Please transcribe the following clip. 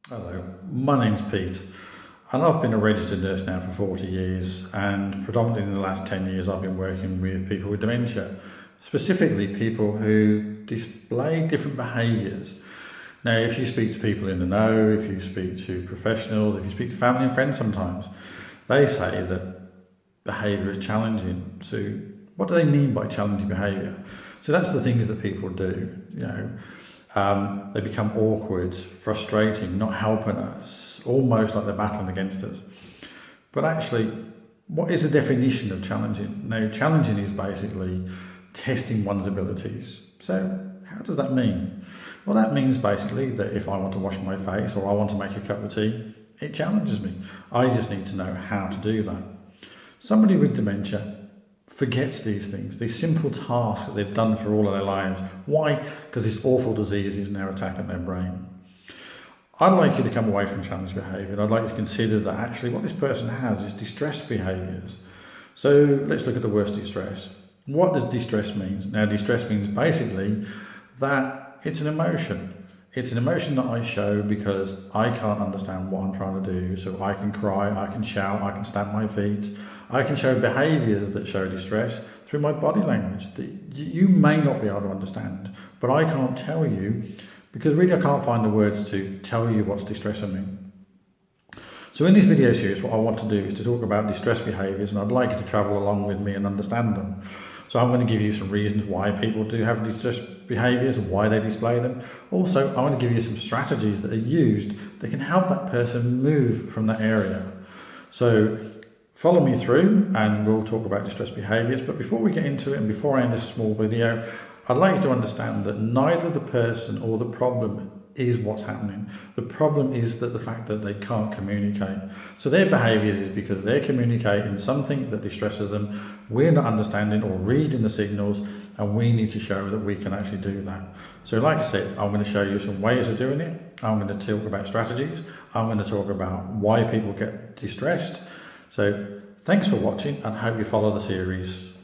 Hello, my name's Pete and I've been a registered nurse now for 40 years, and predominantly in the last 10 years I've been working with people with dementia, specifically people who display different behaviours. Now if you speak to people in the know, if you speak to professionals, if you speak to family and friends sometimes, they say that behaviour is challenging. So what do they mean by challenging behaviour? So that's the things that people do, they become awkward, frustrating, not helping us, almost like they're battling against us. But actually, what is the definition of challenging? Now, challenging is basically testing one's abilities. So how does that mean? Well, that means basically that if I want to wash my face or I want to make a cup of tea, it challenges me. I just need to know how to do that. Somebody with dementia forgets these things, these simple tasks that they've done for all of their lives. Why? Because this awful disease is now attacking their brain. I'd like you to come away from challenged behaviour, and I'd like you to consider that actually what this person has is distressed behaviours. So let's look at the worst distress. What does distress mean? Now, distress means basically that it's an emotion. It's an emotion that I show because I can't understand what I'm trying to do. So I can cry, I can shout, I can stamp my feet. I can show behaviours that show distress through my body language that you may not be able to understand, but I can't tell you because really I can't find the words to tell you what's distressing me. So in this video series, what I want to do is to talk about distress behaviours, and I'd like you to travel along with me and understand them. So I'm going to give you some reasons why people do have distress behaviours and why they display them. Also, I want to give you some strategies that are used that can help that person move from that area. So follow me through and we'll talk about distress behaviours. But before we get into it and before I end this small video, I'd like you to understand that neither the person or the problem is what's happening. The problem is that the fact that they can't communicate. So their behaviours is because they're communicating something that distresses them. We're not understanding or reading the signals, and we need to show that we can actually do that. So like I said, I'm going to show you some ways of doing it. I'm going to talk about strategies. I'm going to talk about why people get distressed. So thanks for watching and hope you follow the series.